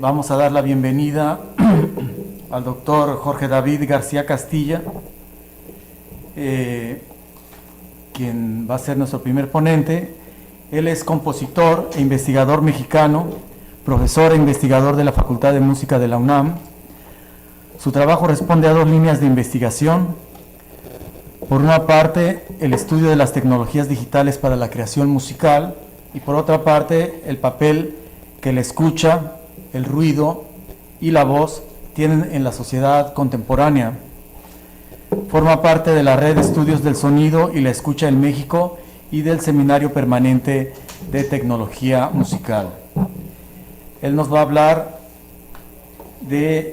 Vamos a dar la bienvenida al doctor Jorge David García Castilla, quien va a ser nuestro primer ponente. Él es compositor e investigador mexicano, profesor e investigador de la Facultad de Música de la UNAM. Su trabajo responde a dos líneas de investigación. Por una parte, el estudio de las tecnologías digitales para la creación musical, y por otra parte, el papel que la escucha, el ruido y la voz tienen en la sociedad contemporánea. Forma parte de la red de estudios del sonido y la escucha en México y del Seminario Permanente de Tecnología Musical. Él nos va a hablar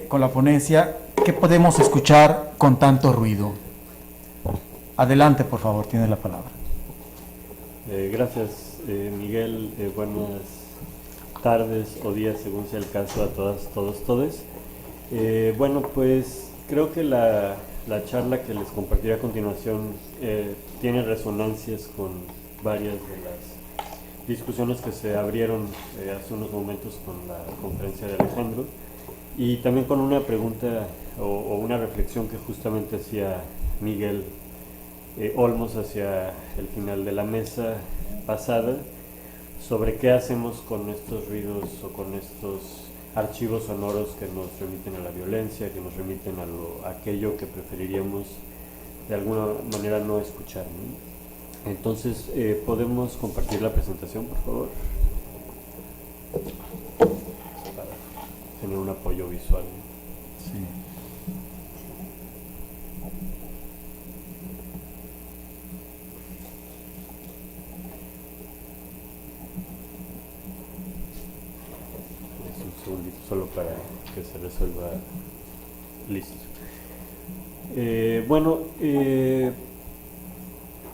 con la ponencia, ¿qué podemos escuchar con tanto ruido? Adelante, por favor, tiene la palabra. Gracias, Miguel. Buenas tardes o días, según sea el caso, a todas, todos, todes. Bueno, pues creo que la charla que les compartiré a continuación tiene resonancias con varias de las discusiones que se abrieron hace unos momentos con la conferencia de Alejandro, y también con una pregunta o una reflexión que justamente hacía Miguel Olmos hacia el final de la mesa pasada, sobre qué hacemos con estos ruidos o con estos archivos sonoros que nos remiten a la violencia, que nos remiten a aquello que preferiríamos de alguna manera no escuchar, ¿no? Entonces, ¿podemos compartir la presentación, por favor? Para tener un apoyo visual, ¿no? Sí. Un segundito solo para que se resuelva. Listo. Bueno,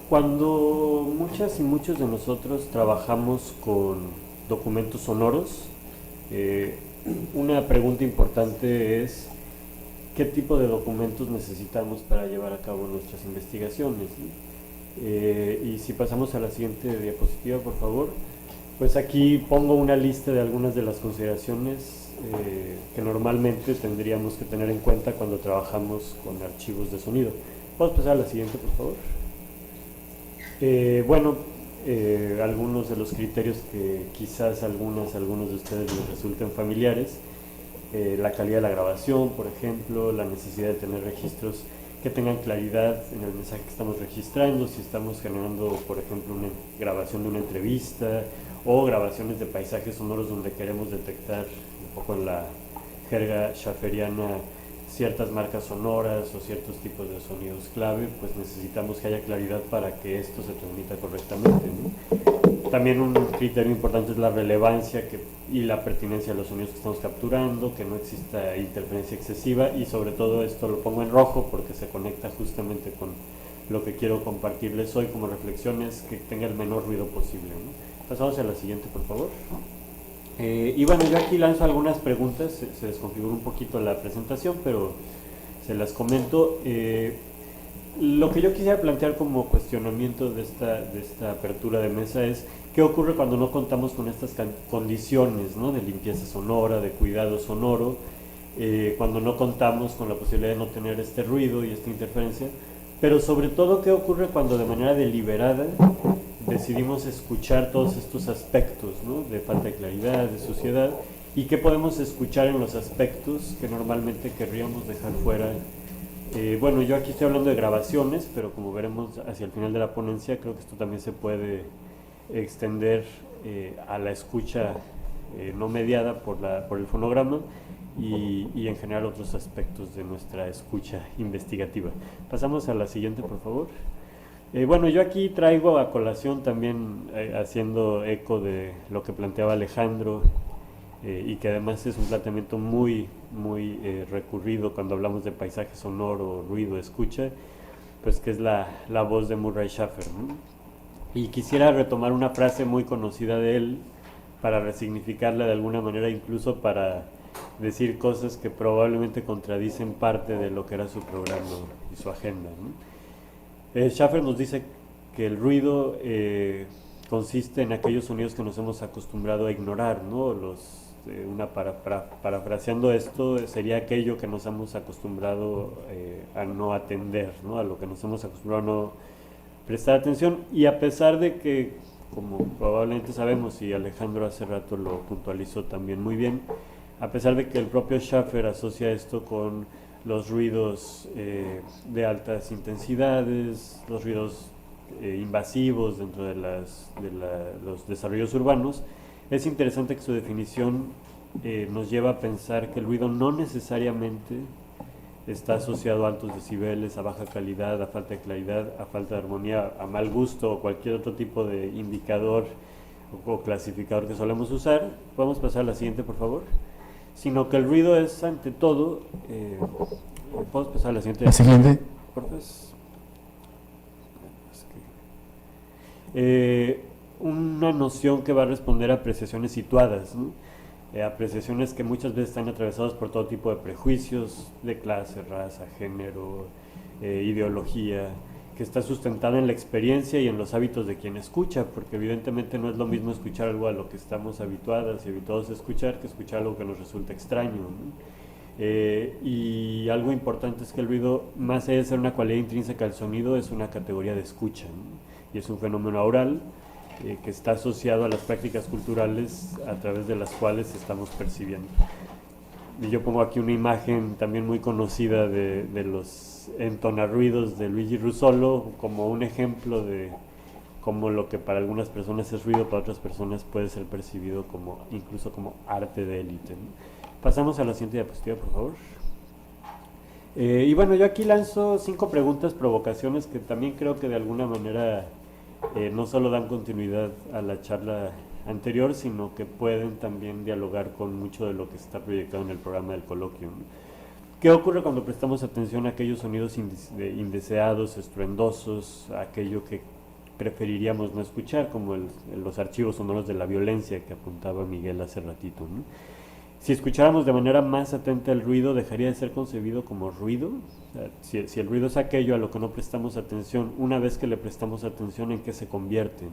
cuando muchas y muchos de nosotros trabajamos con documentos sonoros, una pregunta importante es ¿qué tipo de documentos necesitamos para llevar a cabo nuestras investigaciones? Y si pasamos a la siguiente diapositiva, por favor. Pues aquí pongo una lista de algunas de las consideraciones que normalmente tendríamos que tener en cuenta cuando trabajamos con archivos de sonido. ¿Puedes pasar a la siguiente, por favor? Bueno, algunos de los criterios que quizás algunos de ustedes les resulten familiares: la calidad de la grabación, por ejemplo, la necesidad de tener registros que tengan claridad en el mensaje que estamos registrando, si estamos generando, por ejemplo, una grabación de una entrevista o grabaciones de paisajes sonoros donde queremos detectar un poco en la jerga schafferiana ciertas marcas sonoras o ciertos tipos de sonidos clave, pues necesitamos que haya claridad para que esto se transmita correctamente, ¿no? También un criterio importante es la relevancia y la pertinencia de los sonidos que estamos capturando, que no exista interferencia excesiva, y sobre todo esto lo pongo en rojo porque se conecta justamente con lo que quiero compartirles hoy como reflexiones, que tenga el menor ruido posible, ¿no? Pasamos a la siguiente, por favor. Y bueno, yo aquí lanzo algunas preguntas, se desconfigura un poquito la presentación, pero se las comento. Lo que yo quisiera plantear como cuestionamiento de esta apertura de mesa es qué ocurre cuando no contamos con estas condiciones, ¿no?, de limpieza sonora, de cuidado sonoro, cuando no contamos con la posibilidad de no tener este ruido y esta interferencia, pero sobre todo qué ocurre cuando de manera deliberada decidimos escuchar todos estos aspectos, ¿no?, de falta de claridad, de suciedad, y qué podemos escuchar en los aspectos que normalmente querríamos dejar fuera. Bueno, yo aquí estoy hablando de grabaciones, pero como veremos hacia el final de la ponencia, creo que esto también se puede extender a la escucha no mediada por el fonograma y en general otros aspectos de nuestra escucha investigativa. Pasamos a la siguiente, por favor. Bueno, yo aquí traigo a colación también, haciendo eco de lo que planteaba Alejandro, y que además es un planteamiento muy recurrido cuando hablamos de paisaje sonoro, ruido, escucha, pues que es la voz de Murray Schafer, ¿no? Y quisiera retomar una frase muy conocida de él para resignificarla de alguna manera, incluso para decir cosas que probablemente contradicen parte de lo que era su programa y su agenda, ¿no? Schafer nos dice que el ruido consiste en aquellos sonidos que nos hemos acostumbrado a ignorar, ¿no? parafraseando esto, sería aquello que nos hemos acostumbrado a no atender, ¿no? A lo que nos hemos acostumbrado a no prestar atención, y a pesar de que, como probablemente sabemos, y Alejandro hace rato lo puntualizó también muy bien, a pesar de que el propio Schaffer asocia esto con los ruidos de altas intensidades, los ruidos invasivos dentro de los desarrollos urbanos, es interesante que su definición nos lleva a pensar que el ruido no necesariamente está asociado a altos decibeles, a baja calidad, a falta de claridad, a falta de armonía, a mal gusto o cualquier otro tipo de indicador o clasificador que solemos usar. Podemos pasar a la siguiente, por favor. Sino que el ruido es, ante todo, podemos pasar a la siguiente. La siguiente. Por favor. Una noción que va a responder a apreciaciones situadas, ¿no? Apreciaciones que muchas veces están atravesadas por todo tipo de prejuicios de clase, raza, género, ideología, que está sustentada en la experiencia y en los hábitos de quien escucha, porque evidentemente no es lo mismo escuchar algo a lo que estamos habituados y habituados a escuchar que escuchar algo que nos resulta extraño, ¿no? Y algo importante es que el ruido, más allá de ser una cualidad intrínseca al sonido, es una categoría de escucha, ¿no? Y es un fenómeno oral que está asociado a las prácticas culturales a través de las cuales estamos percibiendo. Y yo pongo aquí una imagen también muy conocida de los entonarruidos de Luigi Russolo como un ejemplo de cómo lo que para algunas personas es ruido, para otras personas puede ser percibido como incluso como arte de élite, ¿no? Pasamos a la siguiente diapositiva, por favor. Y bueno, yo aquí lanzo 5 preguntas, provocaciones que también creo que de alguna manera no solo dan continuidad a la charla anterior, sino que pueden también dialogar con mucho de lo que está proyectado en el programa del coloquio. ¿Qué ocurre cuando prestamos atención a aquellos sonidos indeseados, estruendosos, aquello que preferiríamos no escuchar, como los archivos sonoros de la violencia que apuntaba Miguel hace ratito, ¿no? Si escucháramos de manera más atenta el ruido, dejaría de ser concebido como ruido. O sea, si el ruido es aquello a lo que no prestamos atención, una vez que le prestamos atención, ¿en qué se convierte, ¿no?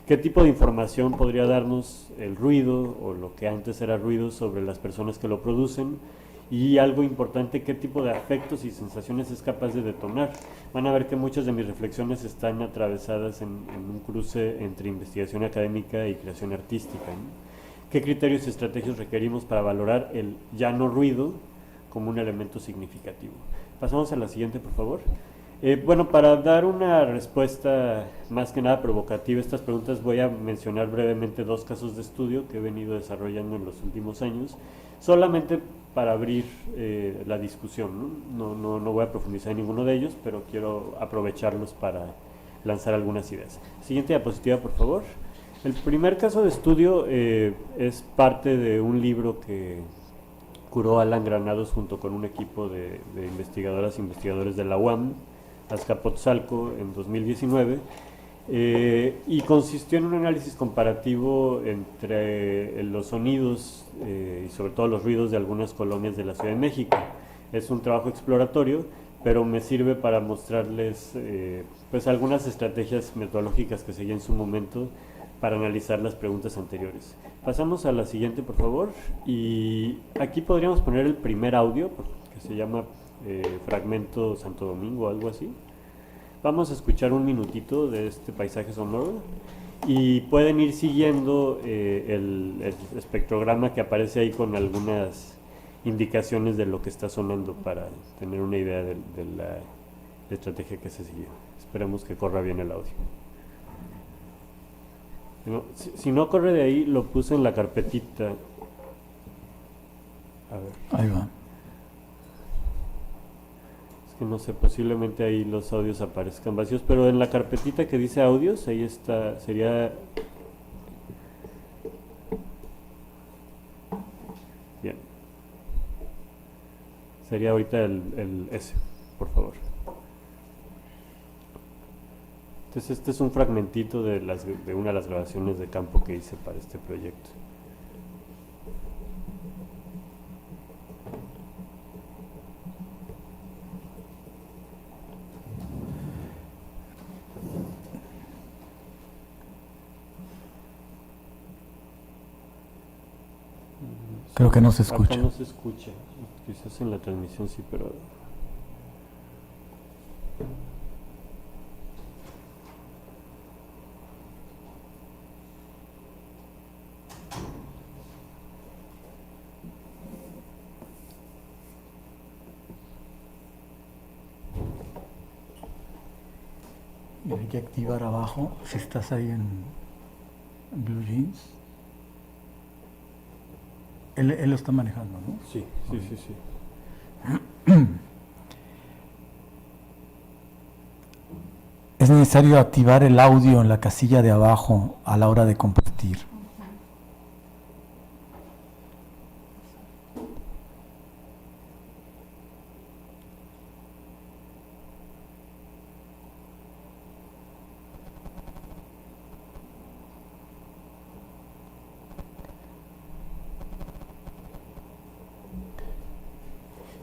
¿Qué tipo de información podría darnos el ruido o lo que antes era ruido sobre las personas que lo producen? Y algo importante, ¿qué tipo de afectos y sensaciones es capaz de detonar? Van a ver que muchas de mis reflexiones están atravesadas en un cruce entre investigación académica y creación artística, ¿no? ¿Qué criterios y estrategias requerimos para valorar el ya no ruido como un elemento significativo? Pasamos a la siguiente, por favor. Bueno, para dar una respuesta más que nada provocativa a estas preguntas, voy a mencionar brevemente 2 casos de estudio que he venido desarrollando en los últimos años, solamente para abrir la discusión, ¿no? No voy a profundizar en ninguno de ellos, pero quiero aprovecharlos para lanzar algunas ideas. Siguiente diapositiva, por favor. El primer caso de estudio es parte de un libro que curó Alan Granados junto con un equipo de investigadoras e investigadores de la UAM, Azcapotzalco, en 2019, y consistió en un análisis comparativo entre los sonidos y sobre todo los ruidos de algunas colonias de la Ciudad de México. Es un trabajo exploratorio, pero me sirve para mostrarles pues algunas estrategias metodológicas que seguí en su momento para analizar las preguntas anteriores. Pasamos a la siguiente, por favor, y aquí podríamos poner el primer audio, que se llama Fragmento Santo Domingo, algo así. Vamos a escuchar un minutito de este paisaje sonoro y pueden ir siguiendo el espectrograma que aparece ahí con algunas indicaciones de lo que está sonando para tener una idea de la estrategia que se siguió. Esperemos que corra bien el audio. Si no corre de ahí, lo puse en la carpetita. A ver. Ahí va. Es que no sé, posiblemente ahí los audios aparezcan vacíos, pero en la carpetita que dice audios, ahí está, sería... Bien. Sería ahorita el S, por favor. Entonces este es un fragmentito de una de las grabaciones de campo que hice para este proyecto. Creo que no se Acá escucha. no se escucha, quizás en la transmisión sí, pero... Y hay que activar abajo, si estás ahí en Blue Jeans. Él lo está manejando, ¿no? Sí, sí, sí, sí. Es necesario activar el audio en la casilla de abajo a la hora de compartir.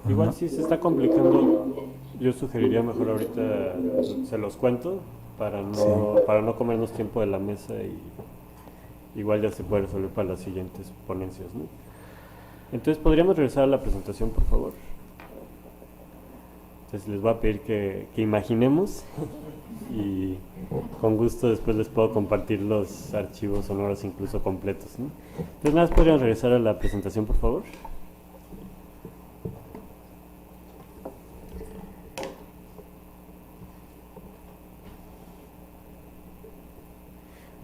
Igual si se está complicando, yo sugeriría mejor ahorita se los cuento para no comernos tiempo de la mesa y igual ya se puede resolver para las siguientes ponencias, ¿no? Entonces, ¿podríamos regresar a la presentación, por favor? Entonces les voy a pedir que imaginemos y con gusto después les puedo compartir los archivos sonoros incluso completos, ¿no? Entonces, nada más podrían regresar a la presentación, por favor.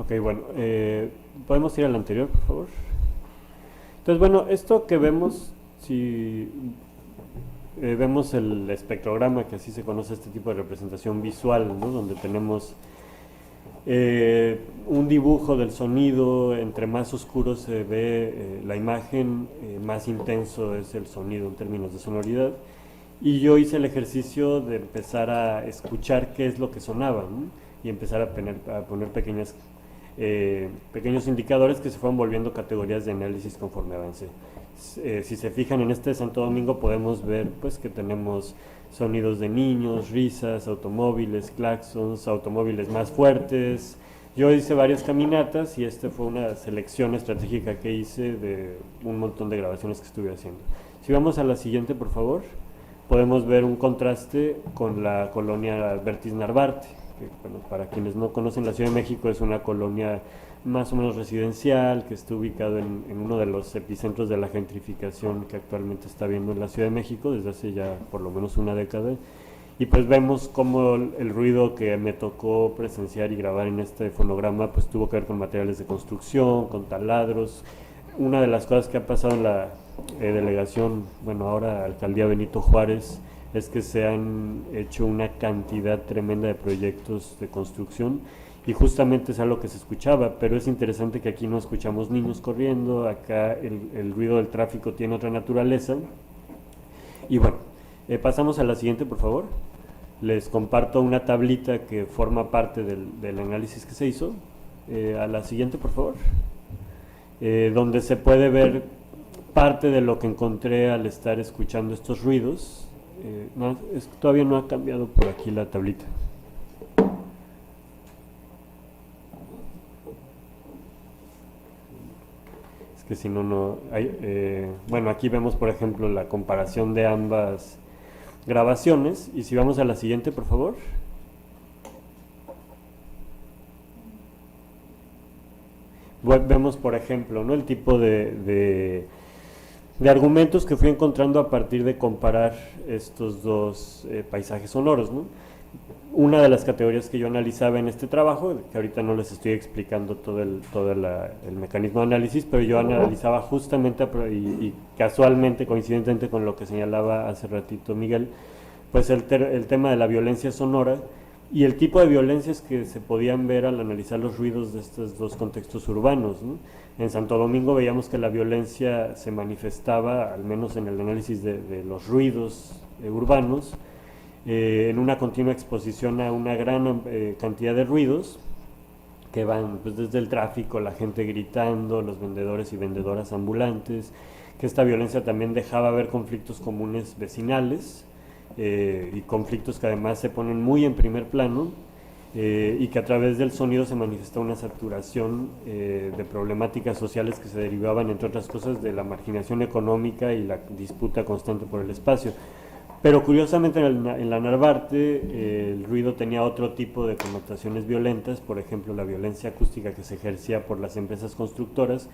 Ok, bueno, podemos ir al anterior, por favor. Entonces, bueno, esto que vemos, si vemos el espectrograma, que así se conoce este tipo de representación visual, ¿no? Donde tenemos un dibujo del sonido, entre más oscuro se ve la imagen, más intenso es el sonido en términos de sonoridad. Y yo hice el ejercicio de empezar a escuchar qué es lo que sonaba, ¿no? Y empezar a poner pequeños indicadores que se fueron volviendo categorías de análisis conforme avancé. Si se fijan en este de Santo Domingo podemos ver pues que tenemos sonidos de niños, risas, automóviles, claxons, automóviles más fuertes. Yo hice varias caminatas y esta fue una selección estratégica que hice de un montón de grabaciones que estuve haciendo. Si vamos a la siguiente, por favor, podemos ver un contraste con la colonia Albertis Narvarte, que, bueno, para quienes no conocen, la Ciudad de México es una colonia más o menos residencial que está ubicado en uno de los epicentros de la gentrificación que actualmente está habiendo en la Ciudad de México desde hace ya por lo menos una década. Y pues vemos cómo el ruido que me tocó presenciar y grabar en este fonograma pues tuvo que ver con materiales de construcción, con taladros. Una de las cosas que ha pasado en la delegación, bueno, ahora Alcaldía Benito Juárez, es que se han hecho una cantidad tremenda de proyectos de construcción y justamente es algo que se escuchaba, pero es interesante que aquí no escuchamos niños corriendo, acá el ruido del tráfico tiene otra naturaleza. Y bueno, pasamos a la siguiente, por favor. Les comparto una tablita que forma parte del análisis que se hizo. A la siguiente, por favor. Donde se puede ver parte de lo que encontré al estar escuchando estos ruidos. Todavía no ha cambiado por aquí la tablita. Es que si no hay, bueno, aquí vemos por ejemplo la comparación de ambas grabaciones y si vamos a la siguiente, por favor. Vemos por ejemplo, ¿no?, el tipo de argumentos que fui encontrando a partir de comparar estos dos paisajes sonoros, ¿no? Una de las categorías que yo analizaba en este trabajo, que ahorita no les estoy explicando todo el mecanismo de análisis, pero yo analizaba justamente y casualmente, coincidentemente con lo que señalaba hace ratito Miguel, pues el tema de la violencia sonora y el tipo de violencias que se podían ver al analizar los ruidos de estos dos contextos urbanos, ¿no? En Santo Domingo veíamos que la violencia se manifestaba, al menos en el análisis de los ruidos urbanos, en una continua exposición a una gran cantidad de ruidos que van pues, desde el tráfico, la gente gritando, los vendedores y vendedoras ambulantes, que esta violencia también dejaba ver conflictos comunes vecinales y conflictos que además se ponen muy en primer plano. y que a través del sonido se manifestaba una saturación de problemáticas sociales que se derivaban, entre otras cosas, de la marginación económica y la disputa constante por el espacio. Pero curiosamente en la Narvarte el ruido tenía otro tipo de connotaciones violentas, por ejemplo la violencia acústica que se ejercía por las empresas constructoras,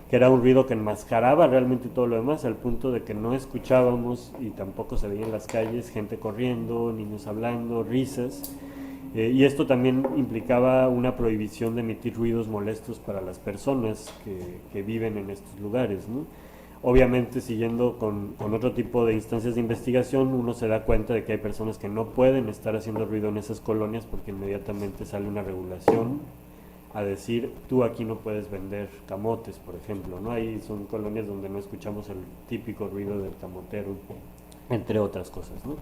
que era un ruido que enmascaraba realmente todo lo demás, al punto de que no escuchábamos y tampoco se veía en las calles gente corriendo, niños hablando, risas, y esto también implicaba una prohibición de emitir ruidos molestos para las personas que viven en estos lugares, ¿no? Obviamente, siguiendo con otro tipo de instancias de investigación, uno se da cuenta de que hay personas que no pueden estar haciendo ruido en esas colonias porque inmediatamente sale una regulación a decir, tú aquí no puedes vender camotes, por ejemplo, ¿no? Ahí son colonias donde no escuchamos el típico ruido del camotero, entre otras cosas, ¿no?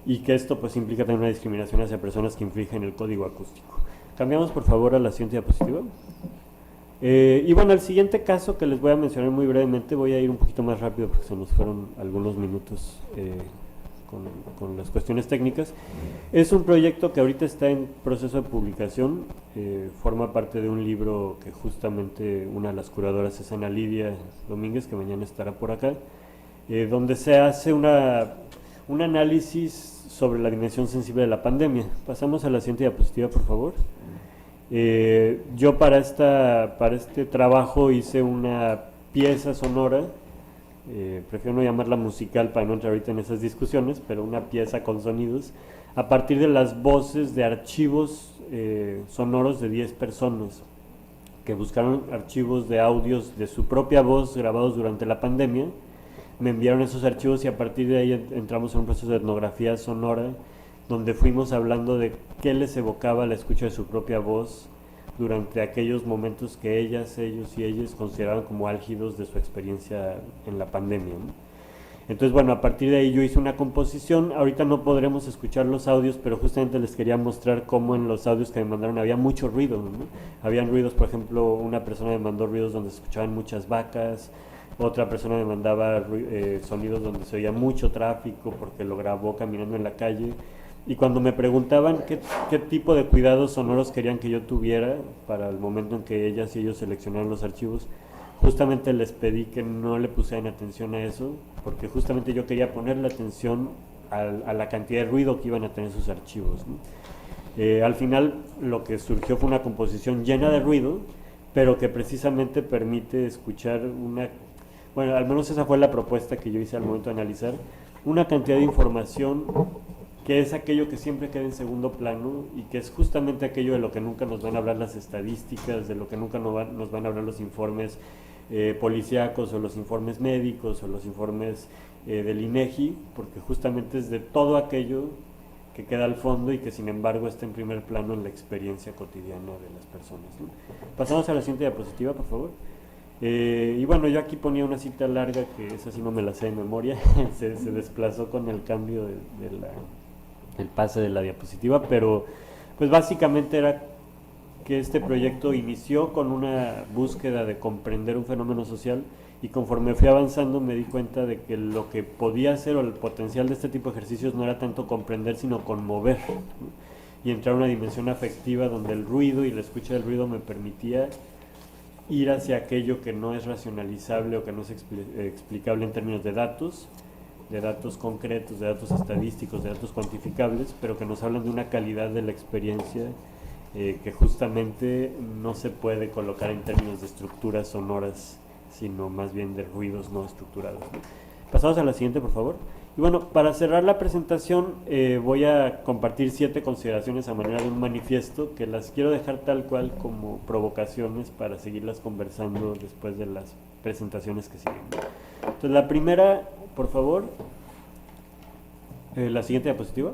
Y que esto pues implica también una discriminación hacia personas que infringen el código acústico. Cambiamos por favor a la siguiente diapositiva. Y bueno, el siguiente caso que les voy a mencionar muy brevemente, voy a ir un poquito más rápido porque se nos fueron algunos minutos con las cuestiones técnicas. Es un proyecto que ahorita está en proceso de publicación, forma parte de un libro que justamente una de las curadoras es Ana Lidia Domínguez, que mañana estará por acá, donde se hace un análisis sobre la dimensión sensible de la pandemia. Pasamos a la siguiente diapositiva, por favor. Yo para este trabajo hice una pieza sonora, prefiero no llamarla musical para no entrar ahorita en esas discusiones, pero una pieza con sonidos, a partir de las voces de archivos sonoros de 10 personas, que buscaron archivos de audios de su propia voz grabados durante la pandemia, me enviaron esos archivos y a partir de ahí entramos en un proceso de etnografía sonora, donde fuimos hablando de qué les evocaba la escucha de su propia voz durante aquellos momentos que ellos y ellas consideraban como álgidos de su experiencia en la pandemia, ¿no? Entonces, bueno, a partir de ahí yo hice una composición. Ahorita no podremos escuchar los audios, pero justamente les quería mostrar cómo en los audios que me mandaron había mucho ruido, ¿no? Habían ruidos, por ejemplo, una persona me mandó ruidos donde se escuchaban muchas vacas, otra persona me mandaba sonidos donde se oía mucho tráfico porque lo grabó caminando en la calle. Y cuando me preguntaban qué tipo de cuidados sonoros querían que yo tuviera para el momento en que ellas y ellos seleccionaron los archivos, justamente les pedí que no le pusieran atención a eso, porque justamente yo quería ponerle atención a la cantidad de ruido que iban a tener sus archivos, ¿no? Al final lo que surgió fue una composición llena de ruido, pero que precisamente permite escuchar bueno, al menos esa fue la propuesta que yo hice al momento de analizar, una cantidad de información que es aquello que siempre queda en segundo plano y que es justamente aquello de lo que nunca nos van a hablar las estadísticas, de lo que nunca nos van a hablar los informes policíacos o los informes médicos o los informes del INEGI, porque justamente es de todo aquello que queda al fondo y que sin embargo está en primer plano en la experiencia cotidiana de las personas, ¿no? Pasamos a la siguiente diapositiva, por favor. Y bueno, yo aquí ponía una cita larga que esa sí no me la sé de memoria, se desplazó con el cambio el pase de la diapositiva, pero pues básicamente era que este proyecto inició con una búsqueda de comprender un fenómeno social y conforme fui avanzando me di cuenta de que lo que podía hacer o el potencial de este tipo de ejercicios no era tanto comprender sino conmover, ¿no? Y entrar a una dimensión afectiva donde el ruido y la escucha del ruido me permitía ir hacia aquello que no es racionalizable o que no es explicable en términos de datos concretos, de datos estadísticos, de datos cuantificables, pero que nos hablan de una calidad de la experiencia que justamente no se puede colocar en términos de estructuras sonoras, sino más bien de ruidos no estructurados, ¿no? Pasamos a la siguiente, por favor. Y bueno, para cerrar la presentación voy a compartir 7 consideraciones a manera de un manifiesto que las quiero dejar tal cual como provocaciones para seguirlas conversando después de las presentaciones que siguen. Entonces la primera, por favor, la siguiente diapositiva,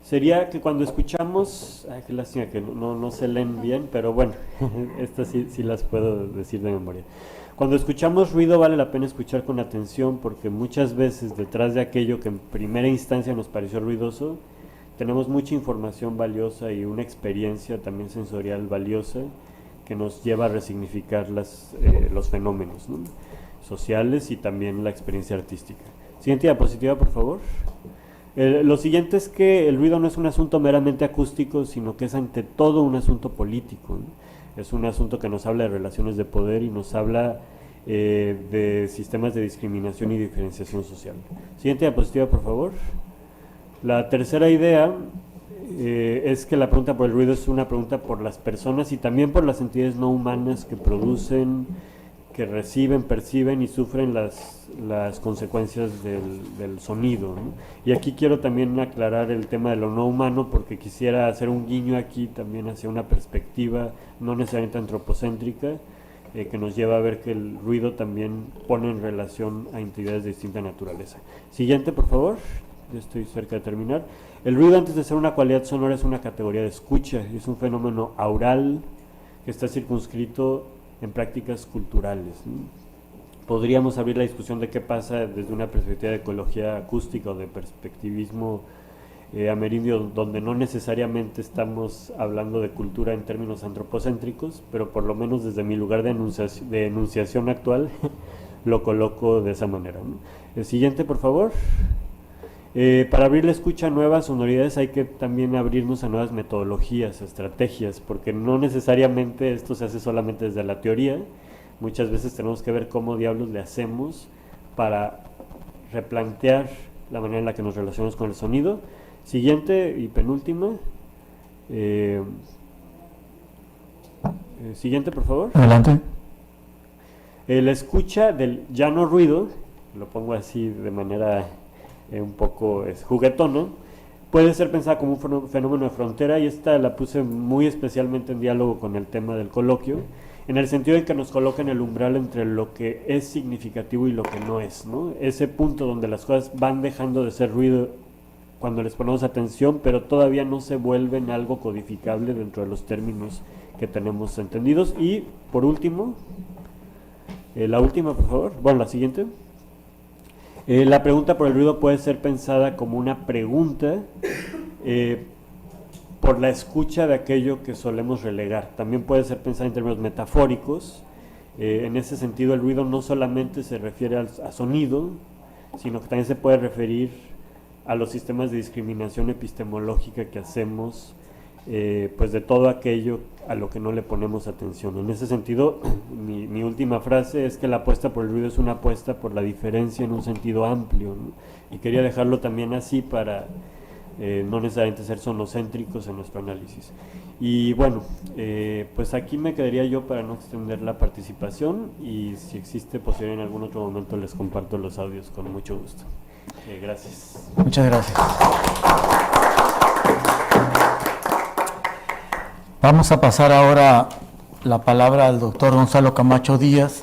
sería que cuando escuchamos, qué lástima que no se leen bien, pero bueno, estas sí las puedo decir de memoria. Cuando escuchamos ruido vale la pena escuchar con atención porque muchas veces detrás de aquello que en primera instancia nos pareció ruidoso, tenemos mucha información valiosa y una experiencia también sensorial valiosa que nos lleva a resignificar los fenómenos, ¿no?, sociales y también la experiencia artística. Siguiente diapositiva, por favor. Lo siguiente es que el ruido no es un asunto meramente acústico, sino que es ante todo un asunto político, ¿no? Es un asunto que nos habla de relaciones de poder y nos habla de sistemas de discriminación y diferenciación social. Siguiente diapositiva, por favor. La tercera idea es que la pregunta por el ruido es una pregunta por las personas y también por las entidades no humanas que producen, que reciben, perciben y sufren las consecuencias del sonido, ¿no? Y aquí quiero también aclarar el tema de lo no humano, porque quisiera hacer un guiño aquí también hacia una perspectiva no necesariamente antropocéntrica, que nos lleva a ver que el ruido también pone en relación a entidades de distinta naturaleza. Siguiente, por favor. Ya estoy cerca de terminar. El ruido, antes de ser una cualidad sonora, es una categoría de escucha, es un fenómeno aural que está circunscrito en prácticas culturales, ¿no? Podríamos abrir la discusión de qué pasa desde una perspectiva de ecología acústica o de perspectivismo amerindio, donde no necesariamente estamos hablando de cultura en términos antropocéntricos, pero por lo menos desde mi lugar de enunciación actual lo coloco de esa manera, ¿no? El siguiente, por favor. Para abrir la escucha a nuevas sonoridades hay que también abrirnos a nuevas metodologías, estrategias, porque no necesariamente esto se hace solamente desde la teoría. Muchas veces tenemos que ver cómo diablos le hacemos para replantear la manera en la que nos relacionamos con el sonido. Siguiente y penúltima. Siguiente, por favor. Adelante. La escucha del ya no ruido, lo pongo así de manera un poco juguetona, puede ser pensada como un fenómeno de frontera, y esta la puse muy especialmente en diálogo con el tema del coloquio, en el sentido de que nos coloca en el umbral entre lo que es significativo y lo que no es, ¿no? Ese punto donde las cosas van dejando de ser ruido cuando les ponemos atención, pero todavía no se vuelven algo codificable dentro de los términos que tenemos entendidos. Y por último, la última, por favor, bueno, la siguiente. La pregunta por el ruido puede ser pensada como una pregunta por la escucha de aquello que solemos relegar. También puede ser pensada en términos metafóricos. En ese sentido, el ruido no solamente se refiere a sonido, sino que también se puede referir a los sistemas de discriminación epistemológica que hacemos, pues de todo aquello a lo que no le ponemos atención. En ese sentido, mi última frase es que la apuesta por el ruido es una apuesta por la diferencia en un sentido amplio, ¿no? Y quería dejarlo también así para no necesariamente ser sonocéntricos en nuestro análisis. Y bueno, pues aquí me quedaría yo para no extender la participación, y si existe posibilidad en algún otro momento les comparto los audios con mucho gusto. Gracias. Muchas gracias. Vamos a pasar ahora la palabra al doctor Gonzalo Camacho Díaz,